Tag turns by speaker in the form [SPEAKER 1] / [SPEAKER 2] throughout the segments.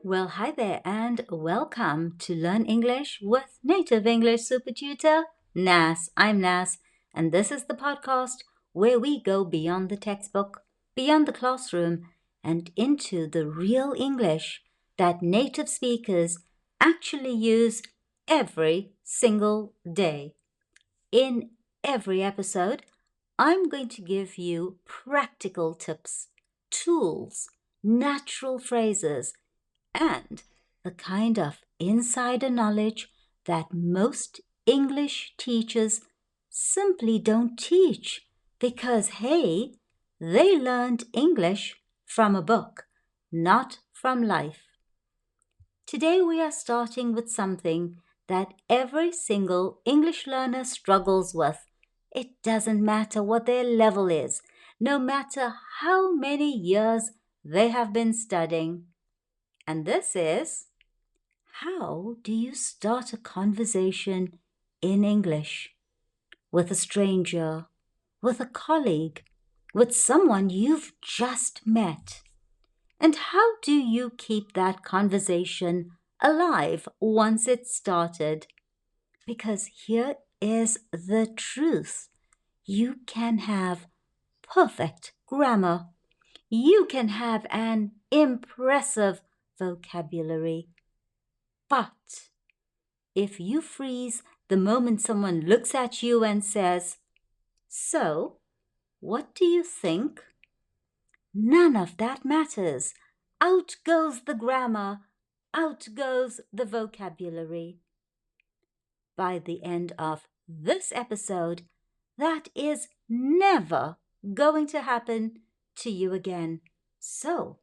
[SPEAKER 1] Well, hi there and welcome to Learn English with Native English Supertutor, NAS. I'm NAS, and this is the podcast where we go beyond the textbook, beyond the classroom, and into the real English that native speakers actually use every single day. In every episode, I'm going to give you practical tips, tools, natural phrases, and the kind of insider knowledge that most English teachers simply don't teach because, hey, they learned English from a book, not from life. Today we are starting with something that every single English learner struggles with. It doesn't matter what their level is, no matter how many years they have been studying. And this is, how do you start a conversation in English with a stranger, with a colleague, with someone you've just met? And how do you keep that conversation alive once it's started? Because here is the truth. You can have perfect grammar. You can have an impressive vocabulary. But if you freeze the moment someone looks at you and says, "So, what do you think?" None of that matters. Out goes the grammar, out goes the vocabulary. By the end of this episode, that is never going to happen to you again. So,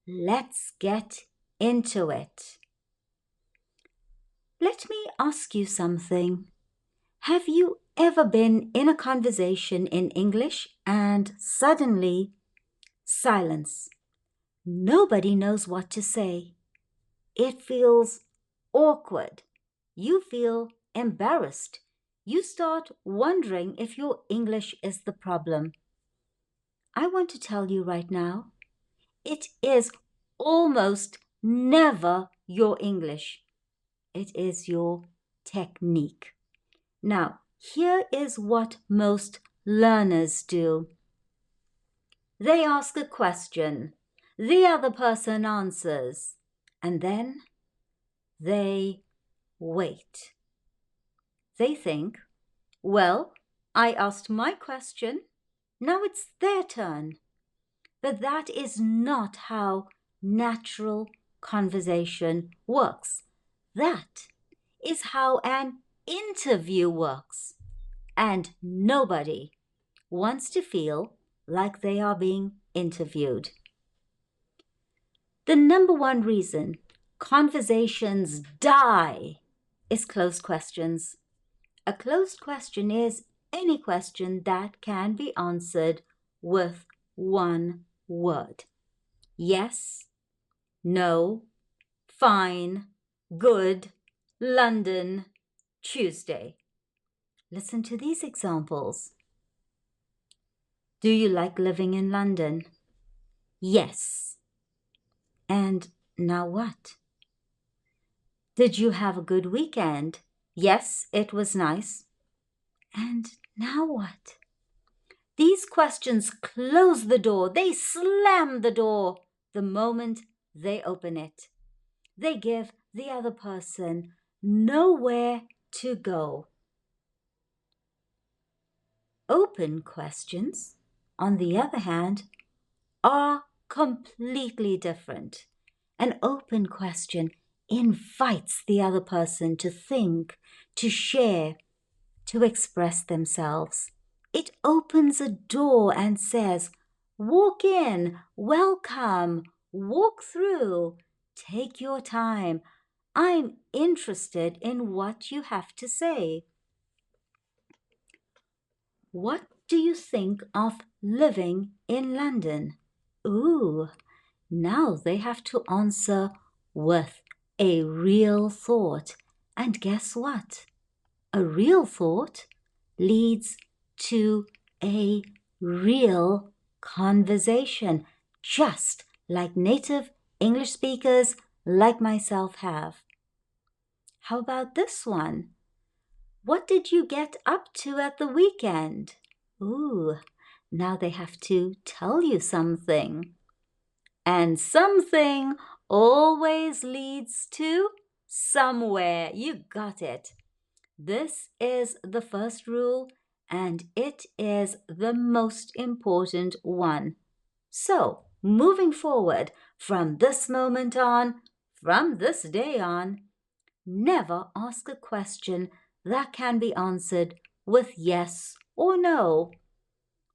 [SPEAKER 1] let's get into it. Let me ask you something. Have you ever been in a conversation in English and suddenly silence? Nobody knows what to say. It feels awkward. You feel embarrassed. You start wondering if your English is the problem. I want to tell you right now, it is almost never your English. It is your technique. Now, here is what most learners do. They ask a question, the other person answers, and then they wait. They think, well, I asked my question, now it's their turn. But that is not how natural conversation works. That is how an interview works. And nobody wants to feel like they are being interviewed. The number one reason conversations die is closed questions. A closed question is any question that can be answered with one word. Yes, no, fine, good, London, Tuesday. Listen to these examples. Do you like living in London? Yes. And now what? Did you have a good weekend? Yes, it was nice. And now what? These questions close the door. They slam the door the moment they open it. They give the other person nowhere to go. Open questions, on the other hand, are completely different. An open question invites the other person to think, to share, to express themselves. It opens a door and says, walk in, welcome, walk through, take your time. I'm interested in what you have to say. What do you think of living in London? Ooh, now they have to answer with a real thought. And guess what? A real thought leads to a real conversation, just like native English speakers like myself have. How about this one? What did you get up to at the weekend? Ooh, now they have to tell you something. And something always leads to somewhere. You got it. This is the first rule, and it is the most important one. So, moving forward from this moment on, from this day on, never ask a question that can be answered with yes or no.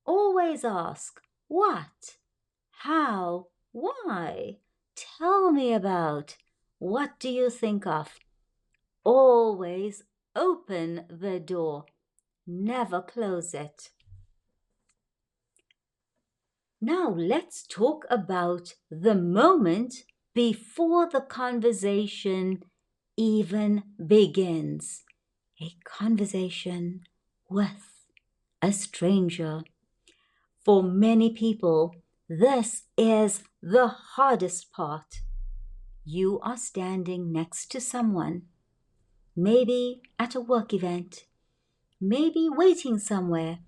[SPEAKER 1] Always ask what, how, why. Tell me about. What do you think of? Always open the door. Never close it. Now let's talk about the moment before the conversation even begins. A conversation with a stranger. For many people, this is the hardest part. You are standing next to someone, maybe at a work event, maybe waiting somewhere,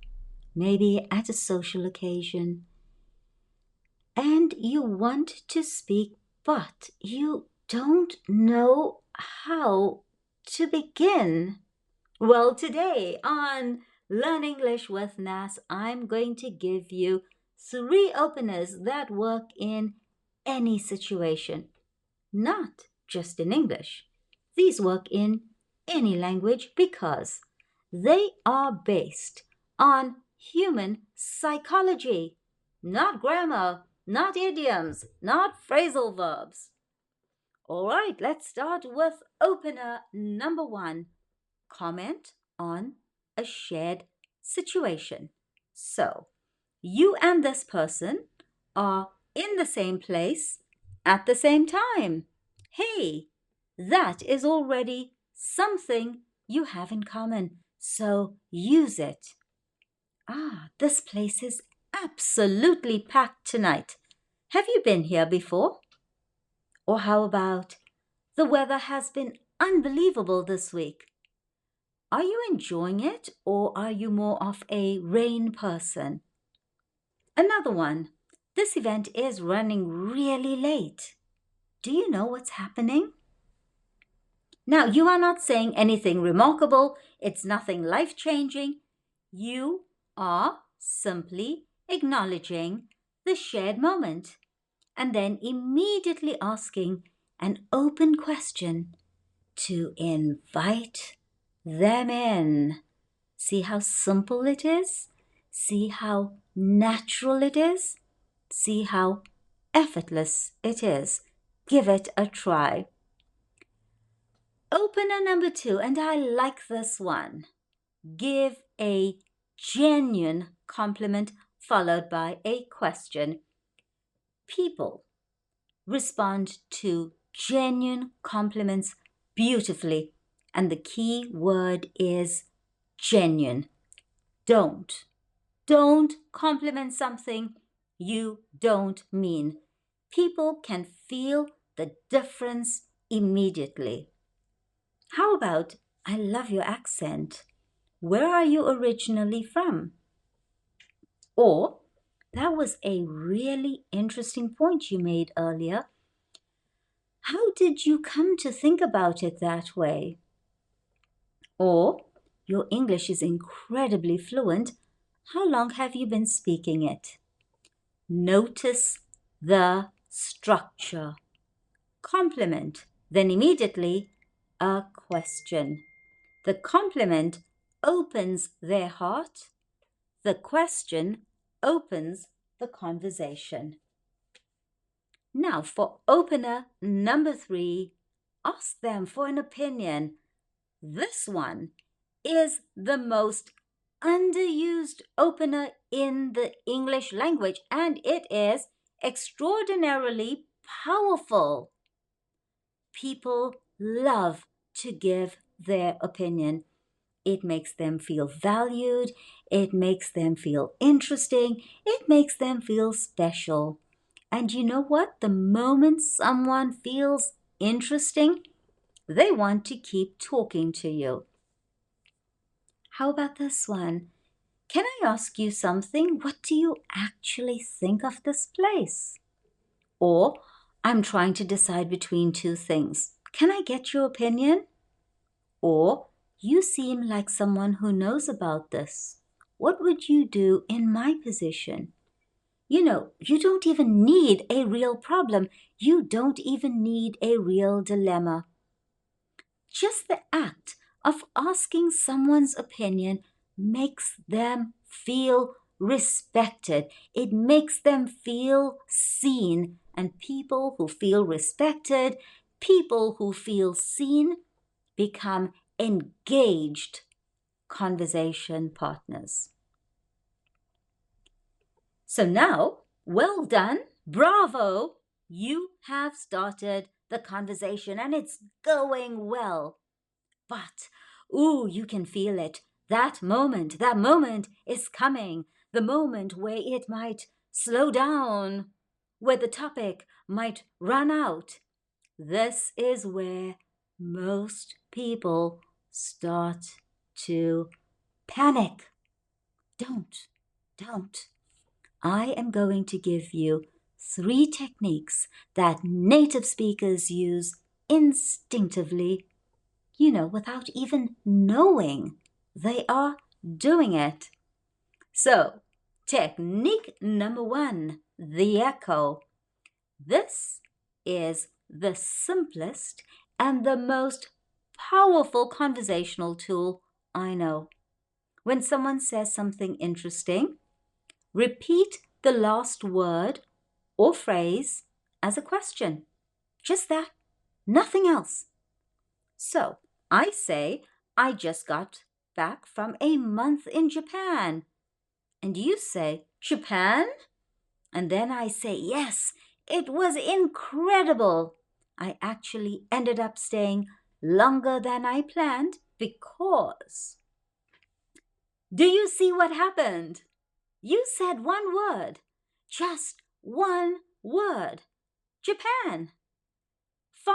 [SPEAKER 1] maybe at a social occasion, and you want to speak, but you don't know how to begin. Well, today on Learn English with NAS, I'm going to give you 3 openers that work in any situation, not just in English. These work in any language because they are based on human psychology, not grammar, not idioms, not phrasal verbs. All right, let's start with opener number 1. Comment on a shared situation. So, you and this person are in the same place at the same time. Hey, that is already something you have in common, so use it. This place is absolutely packed tonight. Have you been here before? Or how about, the weather has been unbelievable this week? Are you enjoying it, or are you more of a rain person? Another one. This event is running really late. Do you know what's happening? Now, you are not saying anything remarkable. It's nothing life-changing. You are simply acknowledging the shared moment and then immediately asking an open question to invite them in. See how simple it is? See how natural it is? See how effortless it is? Give it a try. Opener number 2, and I like this one. Give a genuine compliment followed by a question. People respond to genuine compliments beautifully, and the key word is genuine. Don't compliment something you don't mean. People can feel the difference immediately. How about, I love your accent. Where are you originally from? Or, that was a really interesting point you made earlier. How did you come to think about it that way? Or, your English is incredibly fluent. How long have you been speaking it? Notice the structure. Compliment, then immediately a question. The compliment opens their heart. The question opens the conversation. Now for opener number 3, ask them for an opinion. This one is the most underused opener in the English language, and it is extraordinarily powerful. People love to give their opinion. It makes them feel valued. It makes them feel interesting. It makes them feel special. And you know what? The moment someone feels interesting, they want to keep talking to you. How about this one? Can I ask you something? What do you actually think of this place? Or, I'm trying to decide between two things. Can I get your opinion? Or, you seem like someone who knows about this. What would you do in my position? You don't even need a real problem. You don't even need a real dilemma. Just the act of asking someone's opinion makes them feel respected. It makes them feel seen. And people who feel respected, people who feel seen, become engaged conversation partners. So now, well done, bravo, you have started the conversation and it's going well. But, you can feel it. That moment is coming. The moment where it might slow down, where the topic might run out. This is where most people start to panic. Don't. I am going to give you 3 techniques that native speakers use instinctively, without even knowing they are doing it. So, technique number 1, the echo. This is the simplest and the most powerful conversational tool I know. When someone says something interesting, repeat the last word or phrase as a question. Just that, nothing else. So, I say, I just got back from a month in Japan. And you say, Japan? And then I say, yes, it was incredible. I actually ended up staying longer than I planned because... Do you see what happened? You said one word, just one word. Japan. 5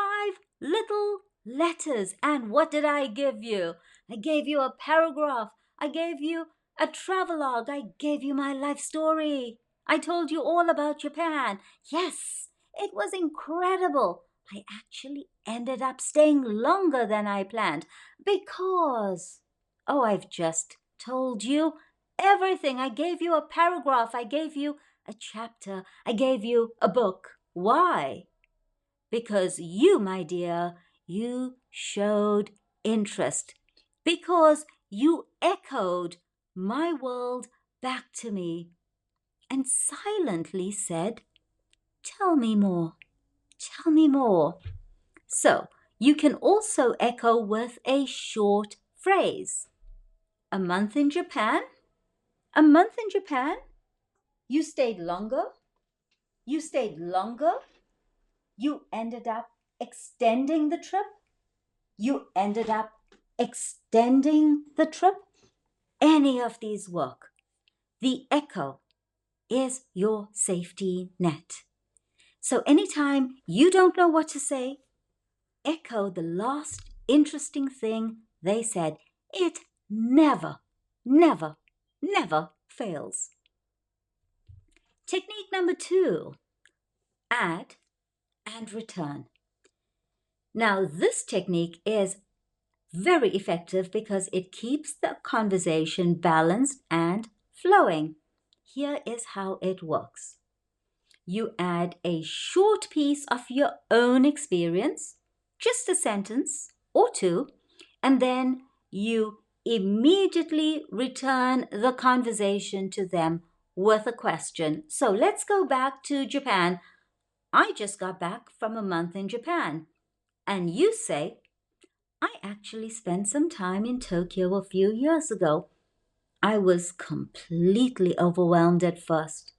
[SPEAKER 1] little letters. And what did I give you? I gave you a paragraph. I gave you a travelogue. I gave you my life story. I told you all about Japan. Yes, it was incredible. I actually ended up staying longer than I planned because, I've just told you everything. I gave you a paragraph. I gave you a chapter. I gave you a book. Why? Because you, my dear, you showed interest. Because you echoed my world back to me and silently said, tell me more, tell me more. So you can also echo with a short phrase. A month in Japan? A month in Japan? You stayed longer? You stayed longer? You ended up extending the trip? You ended up extending the trip? Any of these work. The echo is your safety net. So anytime you don't know what to say, echo the last interesting thing they said. It never, never, never fails. Technique number 2, add and return. Now, this technique is very effective because it keeps the conversation balanced and flowing. Here is how it works. You add a short piece of your own experience, just a sentence or 2, and then you immediately return the conversation to them with a question. So let's go back to Japan. I just got back from a month in Japan. And you say, I actually spent some time in Tokyo a few years ago. I was completely overwhelmed at first.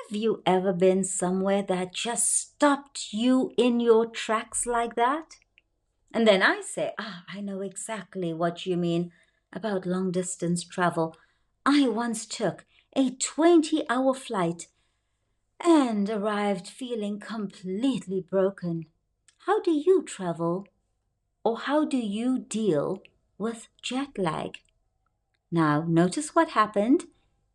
[SPEAKER 1] Have you ever been somewhere that just stopped you in your tracks like that? And then I say, I know exactly what you mean about long-distance travel. I once took a 20-hour flight and arrived feeling completely broken. How do you travel, or how do you deal with jet lag? Now, notice what happened.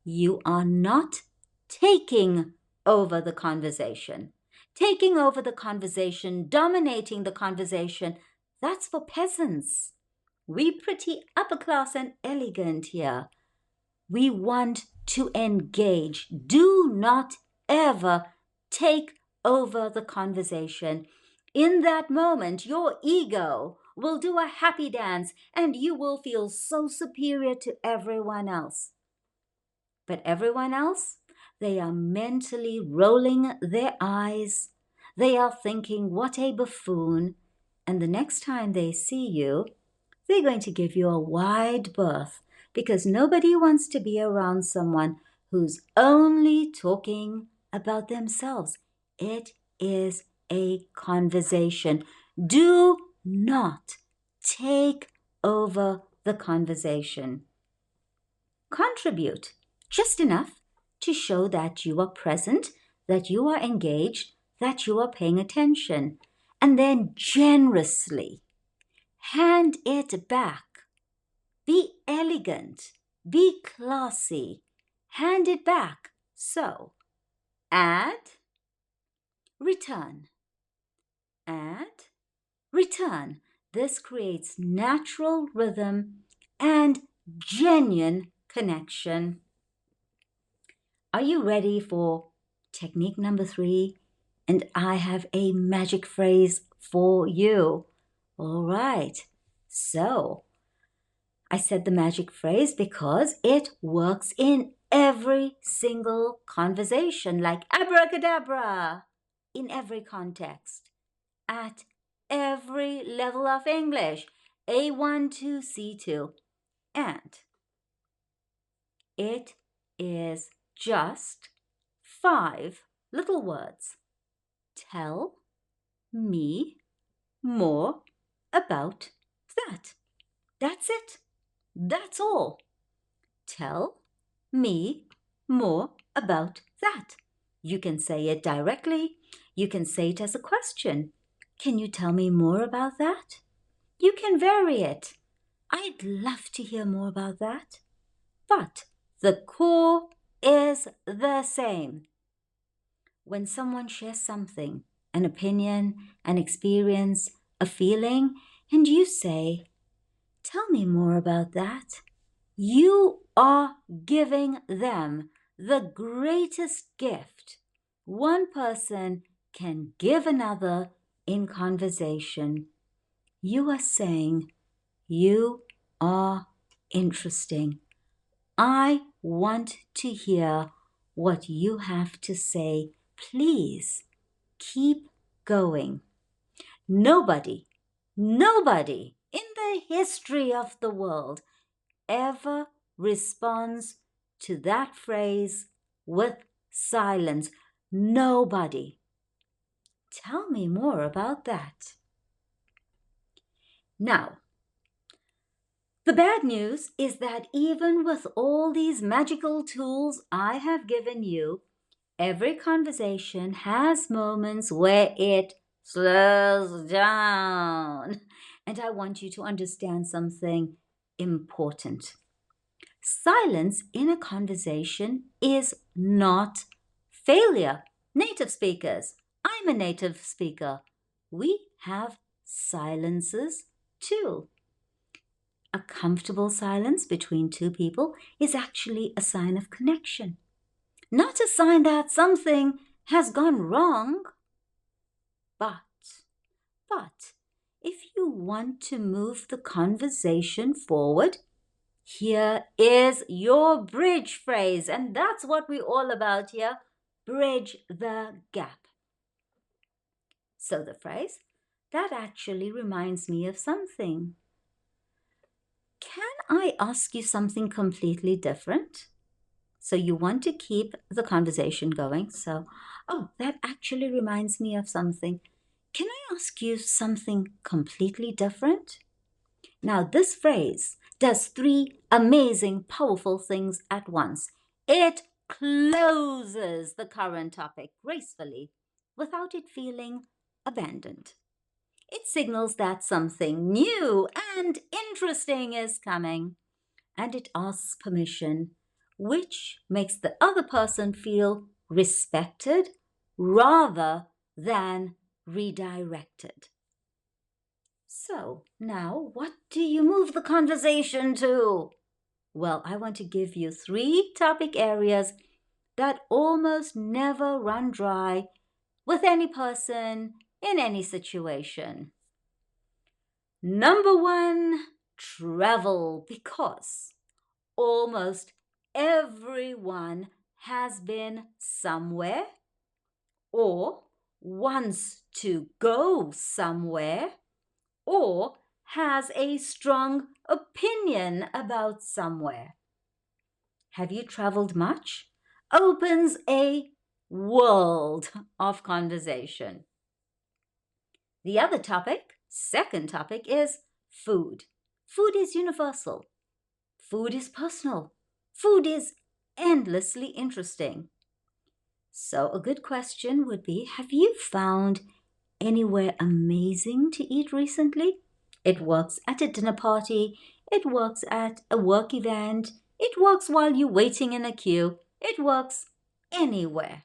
[SPEAKER 1] You are not taking over the conversation. Taking over the conversation, dominating the conversation, that's for peasants. We pretty upper class and elegant here. We want to engage. Do not ever take over the conversation. In that moment, your ego will do a happy dance and you will feel so superior to everyone else. But everyone else, they are mentally rolling their eyes. They are thinking, what a buffoon. And the next time they see you, they're going to give you a wide berth because nobody wants to be around someone who's only talking about themselves. It is a conversation. Do not take over the conversation. Contribute just enough to show that you are present, that you are engaged, that you are paying attention, and then generously hand it back. Be elegant, be classy, hand it back. So, add, return, add, return. This creates natural rhythm and genuine connection. Are you ready for technique number 3? And I have a magic phrase for you. All right. So, I said the magic phrase because it works in every single conversation, like abracadabra, in every context, at every level of English, A1 to C2. And it is just 5 little words. Tell me more about that. That's it. That's all. Tell me more about that. You can say it directly. You can say it as a question. Can you tell me more about that? You can vary it. I'd love to hear more about that. But the core is the same. When someone shares something, an opinion, an experience, a feeling, and you say, tell me more about that, you are giving them the greatest gift one person can give another in conversation. You are saying, you are interesting. I want to hear what you have to say. Please keep going. Nobody in the history of the world ever responds to that phrase with silence. Nobody. Tell me more about that. Now, the bad news is that even with all these magical tools I have given you, every conversation has moments where it slows down. And I want you to understand something important. Silence in a conversation is not failure. Native speakers, I'm a native speaker. We have silences too. A comfortable silence between two people is actually a sign of connection, not a sign that something has gone wrong. But if you want to move the conversation forward, here is your bridge phrase, and that's what we're all about here. Bridge the gap. So the phrase, that actually reminds me of something. Can I ask you something completely different? So you want to keep the conversation going. So, that actually reminds me of something. Can I ask you something completely different? Now, this phrase does 3 amazing, powerful things at once. It closes the current topic gracefully without it feeling abandoned. It signals that something new and interesting is coming, and it asks permission, which makes the other person feel respected rather than redirected. So, now what do you move the conversation to? Well, I want to give you 3 topic areas that almost never run dry with any person in any situation. Number 1, travel, because almost everyone has been somewhere or wants to go somewhere or has a strong opinion about somewhere. Have you traveled much? Opens a world of conversation. The other topic, second topic, is food. Food is universal. Food is personal. Food is endlessly interesting. So a good question would be, have you found anywhere amazing to eat recently? It works at a dinner party. It works at a work event. It works while you're waiting in a queue. It works anywhere.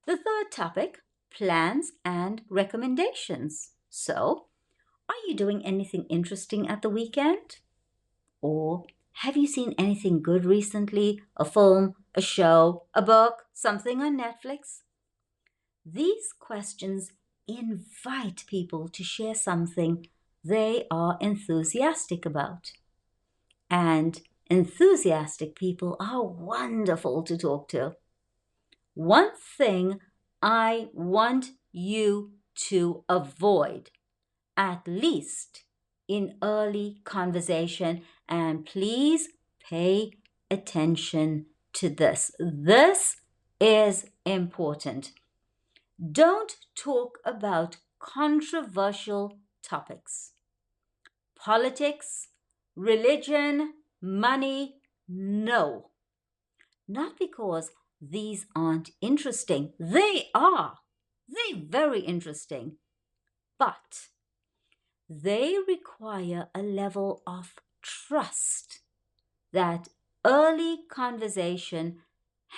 [SPEAKER 1] The third topic, plans and recommendations. So, are you doing anything interesting at the weekend? Or have you seen anything good recently? A film, a show, a book, something on Netflix? These questions invite people to share something they are enthusiastic about. And enthusiastic people are wonderful to talk to. One thing I want you to avoid, at least in early conversation, and please pay attention to this. This is important. Don't talk about controversial topics. Politics, religion, money, no. Not because these aren't interesting. They are. They're very interesting. But they require a level of trust that early conversation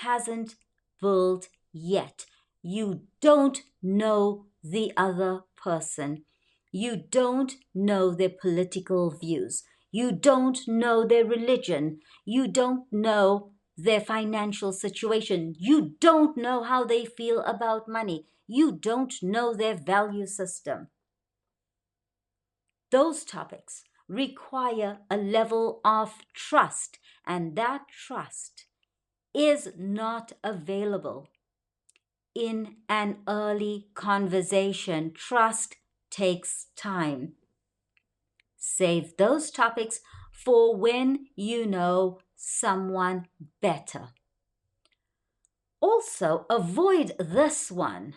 [SPEAKER 1] hasn't built yet. You don't know the other person. You don't know their political views. You don't know their religion. You don't know their financial situation. You don't know how they feel about money. You don't know their value system. Those topics require a level of trust, and that trust is not available in an early conversation. Trust takes time. Save those topics for when you know someone better. Also, avoid this one,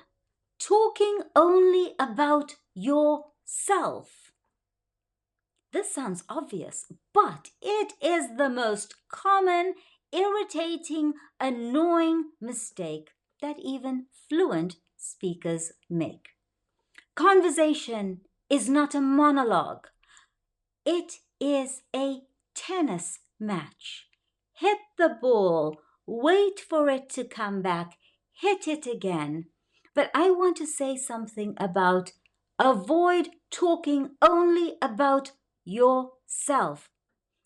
[SPEAKER 1] talking only about yourself. This sounds obvious, but it is the most common, irritating, annoying mistake that even fluent speakers make. Conversation is not a monologue. It is a tennis match. Hit the ball, wait for it to come back, hit it again. But I want to say something about avoid talking only about yourself.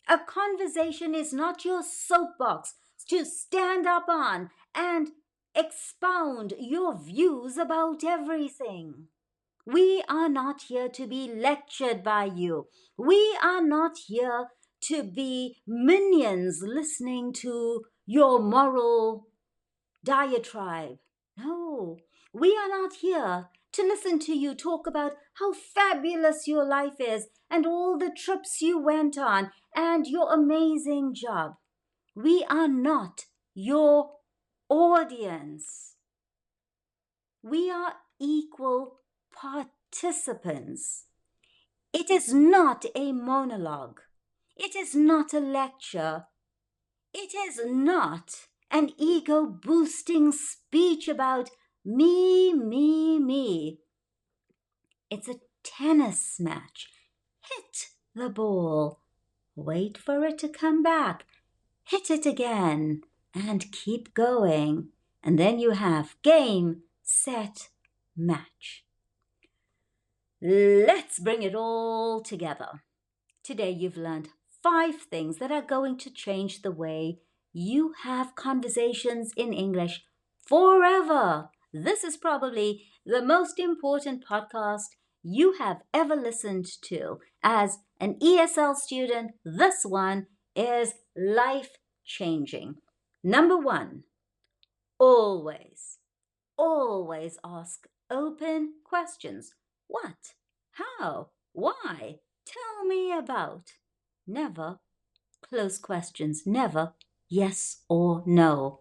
[SPEAKER 1] A conversation is not your soapbox to stand up on and expound your views about everything. We are not here to be lectured by you. We are not here to be minions listening to your moral diatribe. No, we are not here to listen to you talk about how fabulous your life is and all the trips you went on and your amazing job. We are not your audience. We are equal participants. It is not a monologue. It is not a lecture. It is not an ego-boosting speech about me, me, me. It's a tennis match. Hit the ball. Wait for it to come back. Hit it again and keep going. And then you have game, set, match. Let's bring it all together. Today you've learned 5 things that are going to change the way you have conversations in English forever. This is probably the most important podcast you have ever listened to. As an ESL student, this one is life-changing. Number 1, always ask open questions. What? How? Why? Tell me about. Never close questions. Never yes or no.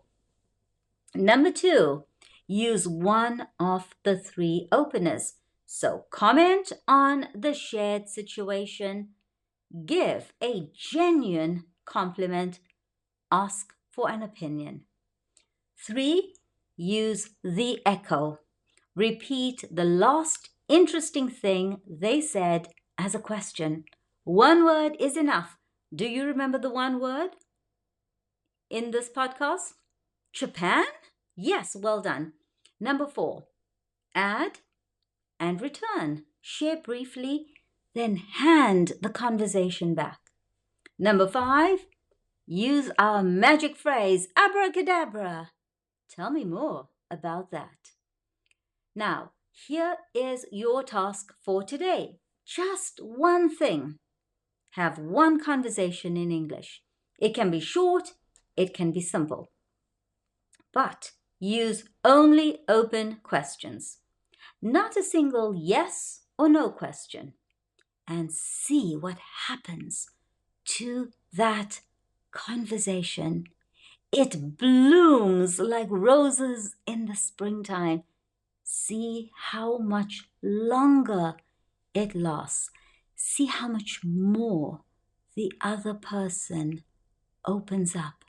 [SPEAKER 1] Number 2, use one of the 3 openers. So comment on the shared situation, give a genuine compliment, ask for an opinion. 3, use the echo. Repeat the last interesting thing they said as a question. 1 word is enough. Do you remember the 1 word in this podcast? Japan? Yes, well done. Number 4, add and return. Share briefly, then hand the conversation back. Number 5, use our magic phrase, abracadabra. Tell me more about that. Now, here is your task for today. Just one thing. Have one conversation in English. It can be short, it can be simple. But use only open questions. Not a single yes or no question. And see what happens to that conversation. It blooms like roses in the springtime. See how much longer it lasts. See how much more the other person opens up.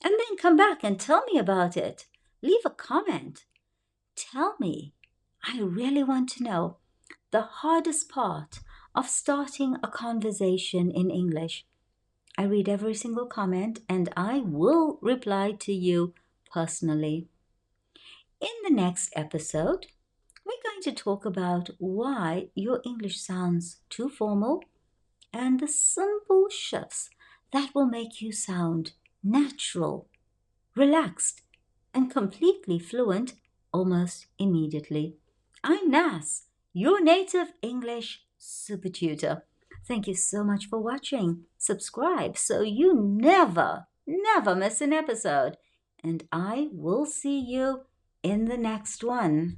[SPEAKER 1] And then come back and tell me about it. Leave a comment. Tell me. I really want to know. The hardest part of starting a conversation in English. I read every single comment and I will reply to you personally. In the next episode, we're going to talk about why your English sounds too formal and the simple shifts that will make you sound natural, relaxed, and completely fluent almost immediately. I'm Nas, your Native English Supertutor. Thank you so much for watching. Subscribe so you never miss an episode. And I will see you in the next one.